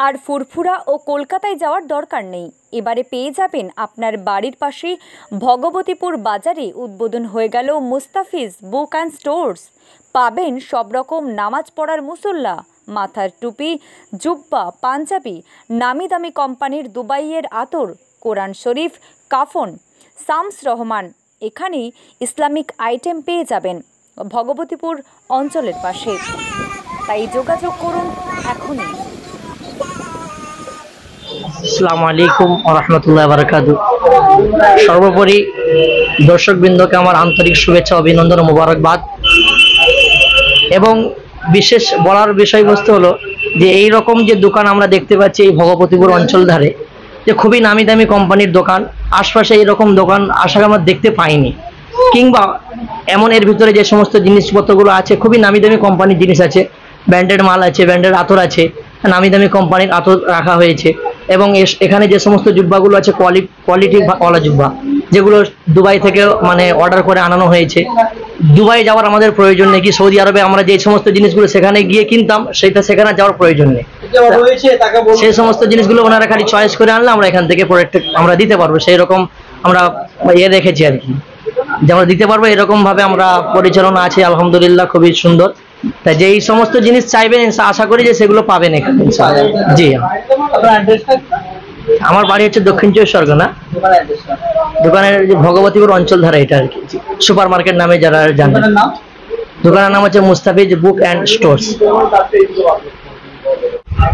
আর ফুরফুরা ও কলকাতায় যাওয়ার দরকার নেই। এবারে পেয়ে যাবেন আপনার বাড়ির পাশে ভগবতীপুর বাজারে উদ্বোধন হয়ে গেল মুস্তাফিজ বুক অ্যান্ড স্টোর্স। পাবেন সব রকম নামাজ পড়ার মুসল্লা, মাথার টুপি, জুব্বা, পাঞ্জাবি, নামি দামি কোম্পানির দুবাইয়ের আতর, কোরআন শরীফ, কাফন, শামস রহমান। এখানেই ইসলামিক আইটেম পেয়ে যাবেন ভগবতীপুর অঞ্চলের পাশে। তাই যোগাযোগ করুন এখনই। আসসালামু আলাইকুম ওয়া রাহমাতুল্লাহি ওয়া বারাকাতুহু। সর্বোপরি দর্শকবৃন্দকে আমার আন্তরিক শুভেচ্ছা, অভিনন্দন ও মোবারকবাদ। এবং বিশেষ বলার বিষয়বস্তু হলো যে এই রকম যে দোকান আমরা দেখতে পাচ্ছি এই ভগবতীপুর অঞ্চল ধারে, যে খুবই নামি দামি কোম্পানির দোকান, আশপাশে এইরকম দোকান আশা আমরা দেখতে পাইনি। কিংবা এমন এর ভিতরে যে সমস্ত জিনিসপত্রগুলো আছে খুবই নামি দামি কোম্পানির জিনিস আছে, ব্র্যান্ডেড মাল আছে, ব্র্যান্ডেড আতর আছে, নামি দামি কোম্পানির আতর রাখা হয়েছে। এবং এখানে যে সমস্ত জুব্বাগুলো আছে কোয়ালিটিওয়ালা জুব্বা, যেগুলো দুবাই থেকে মানে অর্ডার করে আনানো হয়েছে। দুবাই যাওয়ার আমাদের প্রয়োজন নেই, কি সৌদি আরবে আমরা যে সমস্ত জিনিসগুলো সেখানে গিয়ে কিনতাম সেটা সেখানে যাওয়ার প্রয়োজন নেই। সেই সমস্ত জিনিসগুলো ওনারা খালি চয়েস করে আনলে আমরা এখান থেকে প্রোডাক্ট আমরা দিতে পারবো, সেই রকম আমরা দেখেছি আর কি, যে আমরা দিতে পারবো এরকম ভাবে আমরা পরিচালনা আছে আলহামদুলিল্লাহ, খুবই সুন্দর। তাই যে এই সমস্ত জিনিস চাইবেন আশা করি যে সেগুলো পাবেন এখানে। জি, আমার বাড়ি হচ্ছে দক্ষিণ চব্বিশ পরগনা। দোকানের যে ভগবতীপুর অঞ্চল ধারা এটা আর কি, সুপার মার্কেট নামে যারা জানেন। দোকানের নাম হচ্ছে মুস্তাফিজ বুক অ্যান্ড স্টোর্স।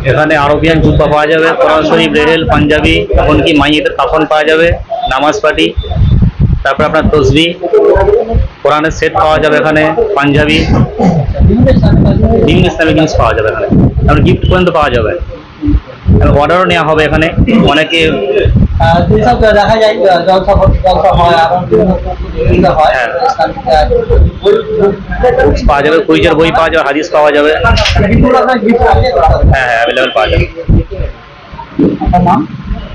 এখানে আরবিয়ান জুব্বা পাওয়া যাবে, কোরআন শরীফ, রেহেল, পাঞ্জাবি, এমনকি মাইয়েদের কাফন পাওয়া যাবে, নামাজ পাটি, তারপর আপনার তসবি, কোরআনের সেট পাওয়া যাবে এখানে, পাঞ্জাবি, বিভিন্ন ইসলামিক জিনিস পাওয়া যাবে এখানে, এবং গিফট পর্যন্ত পাওয়া যাবে। অর্ডারও নেওয়া হবে এখানে, অনেকে পাওয়া যাবে, কুইজের বই পাওয়া যাবে, হাদিস পাওয়া যাবে। হ্যাঁ, অ্যাভেলেবেল পাওয়া যাবে।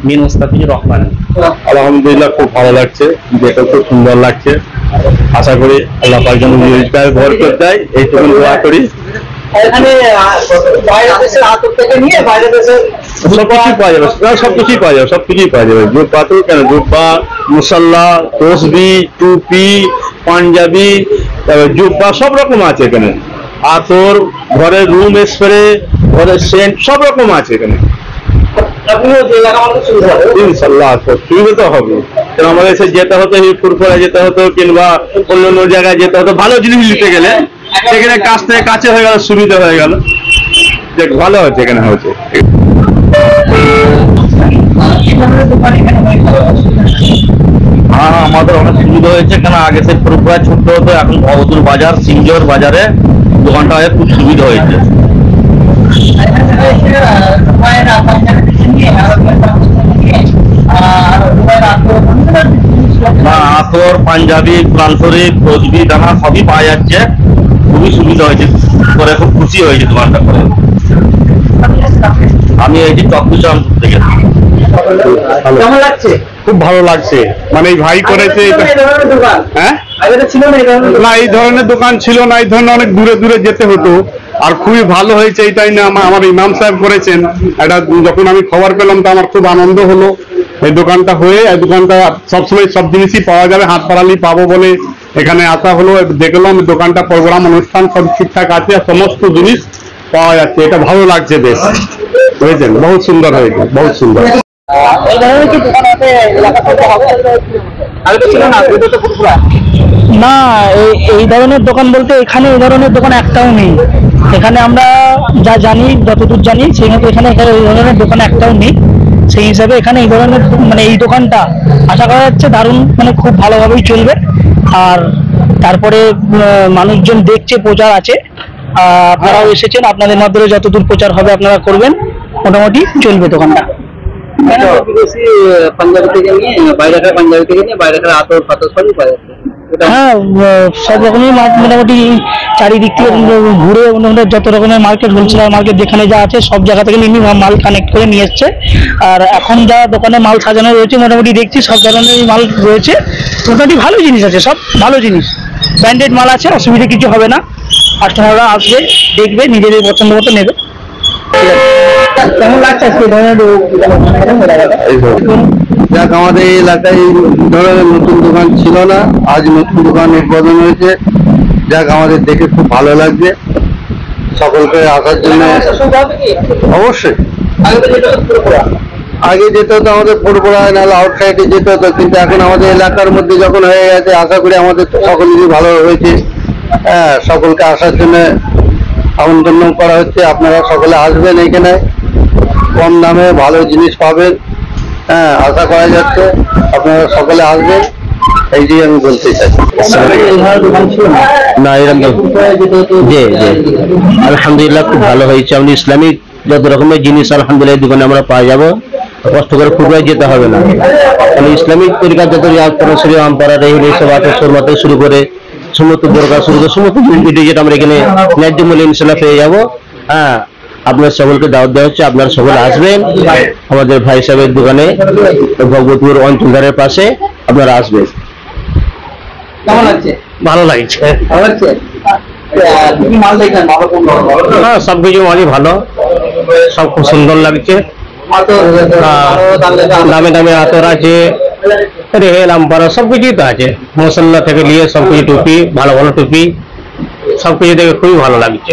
মিন মুস্তাফিজুর রহমান। আলহামদুলিল্লাহ, খুব ভালো লাগছে, দেখে খুব সুন্দর লাগছে। আশা করি আল্লাহ পাক যেন নির্বিঘ্নে বরকত দেয়, এইটুকু দোয়া করি। সবকিছুই পাওয়া যাবে, সবকিছুই পাওয়া যাবে, সবকিছুই পাওয়া যাবে। জুব্বা, মুসাল্লা, তসবি, টুপি, পাঞ্জাবি, জুব্বা সব রকম আছে এখানে। আতর, ঘরের রুম স্প্রে, ঘরের সেন্ট সব রকম আছে এখানে। ইনশাল্লাহ সুবিধা তো হবে, কারণ আমাদের এসে যেতে হতো, ফুরফুরা যেতে হতো কিংবা অন্য জায়গায় যেতে হতো। ভালো জিনিস নিতে গেলে সেখানে কাছ থেকে কাছে হয়ে গেল, সুবিধা হয়ে গেল, দেখ ভালো হচ্ছে এখানে হচ্ছে। হ্যাঁ, আমাদের অনেক সুবিধা হয়েছে, কেন আগে সে ফুরফুরা ছুটতে হতো, এখন ভগবতীপুর বাজার, সিংজোর বাজারে দোকানটা হয়ে খুব সুবিধা হয়েছে। না, আতর, পাঞ্জাবি, কোরআন শরীফ, তসবি, দানা সবই পাওয়া যাচ্ছে, খুবই সুবিধা হয়েছে করে, খুব খুশি হয়েছে দোকানটা করে। আমি এই চকচুচামপুর থেকে। কেমন লাগছে? খুব ভালো লাগছে, মানে এই ভাই করেছে। হ্যাঁ, না এই ধরনের দোকান ছিল না, এই ধরনের অনেক দূরে দূরে যেতে হতো। আর খুবই ভালো হয়েছে, এইটাই না আমার ইমাম সাহেব করেছেন। এটা যখন আমি খবর পেলাম তো আমার খুব আনন্দ হলো এই দোকানটা হয়ে। এই দোকানটা সবসময় সব জিনিসই পাওয়া যাবে, হাত বাড়ালি পাবো বলে এখানে আসা হলো। দেখলাম দোকানটা প্রোগ্রাম অনুষ্ঠান সব ঠিকঠাক আছে, আর সমস্ত জিনিস পাওয়া যাচ্ছে। এটা ভালো লাগছে বেশ, বুঝেছেন? বহুত সুন্দর হয়েছে, বহুত সুন্দর। না, এই ধরনের দোকান বলতে এখানে এই ধরনের দোকান একটাও নেই। এখানে আমরা যা জানি, যতদূর জানি সেই মতো এখানে এই ধরনের দোকান একটাও নেই। সেই হিসাবে এখানে এই ধরনের মানে এই দোকানটা আশা করা যাচ্ছে দারুণ, মানে খুব ভালোভাবেই চলবে। আর তারপরে মানুষজন দেখছে, প্রচার আছে, আপনারাও এসেছেন, আপনাদের মাধ্যমে যতদূর প্রচার হবে আপনারা করবেন, মোটামুটি চলবে দোকানটা। পাঞ্জাবি থেকে নিয়ে বাইরেকার, পাঞ্জাবি থেকে নিয়ে বাইরেকার আতর ফাতর সবই পাওয়া যাচ্ছে। হ্যাঁ, সব রকমের মোটামুটি চারিদিক থেকে ঘুরে যত রকমের মার্কেট, হোলসেলার মার্কেট যেখানে যা আছে সব জায়গা থেকে মাল কানেক্ট করে নিয়ে এসছে। আর এখন যা দোকানে মাল সাজানো রয়েছে মোটামুটি দেখছি সব ধরনের মাল রয়েছে, মোটামুটি ভালো জিনিস আছে, সব ভালো জিনিস, ব্র্যান্ডেড মাল আছে, অসুবিধা কিছু হবে না। কাস্টমাররা আসবে, দেখবে, নিজেদের পছন্দ মতো নেবে। ঠিক আছে। কেমন লাগছে আজকে যাক, আমাদের এই এলাকায় এই ধরনের নতুন দোকান ছিল না, আজ নতুন দোকান উদ্বোধন হয়েছে। যাক, আমাদের দেখে খুব ভালো লাগছে। সকলকে আসার জন্য অবশ্যই আগে যেতে হতো আমাদের পুরোপুরায়, নাহলে আউটসাইডে যেতে হতো, কিন্তু এখন আমাদের এলাকার মধ্যে যখন হয়ে গেছে, আশা করি আমাদের সকলেরই ভালো হয়েছে। হ্যাঁ, সকলকে আসার জন্য আমন্ত্রণ করা হচ্ছে। আপনারা সকলে আসবেন, এখানে কম দামে ভালো জিনিস পাবেন। হ্যাঁ, আশা করা যাচ্ছে আপনারা সকলে আসবেন, এইটাই আমি বলতে চাই। না, এরকম জি জি আলহামদুলিল্লাহ খুব ভালো হয়েছে। আপনি ইসলামিক যত রকমের জিনিস আলহামদুলিল্লাহ এই দোকানে আমরা পাওয়া যাবো, কষ্ট করে ফুটবল যেতে হবে না। মানে ইসলামিক তরিকা যত সরাসরি আমপাড়া রেহিল এইসব আছে, সুরমা থেকে শুরু করে সমস্ত দরকার শুরু করে সমস্ত যেটা আমরা এখানে ন্যায্য মূল্যে ইনশাল্লাহ পেয়ে যাবো। হ্যাঁ, আপনার সকলকে দাওয়াত দেওয়া হচ্ছে, আপনারা সকলে আসবেন আমাদের ভাই সাহেবের দোকানে, ভগবতপুর অঞ্চলধারের পাশে আপনারা আসবেন। কেমন লাগছে? ভালো লাগছে। ভালো লাগছে? মাল দেখেন হ্যাঁ, সবকিছু মালই ভালো, সব খুব সুন্দর লাগছে। দামে দামে আতর আছে, রেহেল আমপারা সবকিছুই তো আছে, মশলা থেকে নিয়ে সবকিছু, টুপি ভালো ভালো টুপি, সবকিছু দেখে খুবই ভালো লাগছে।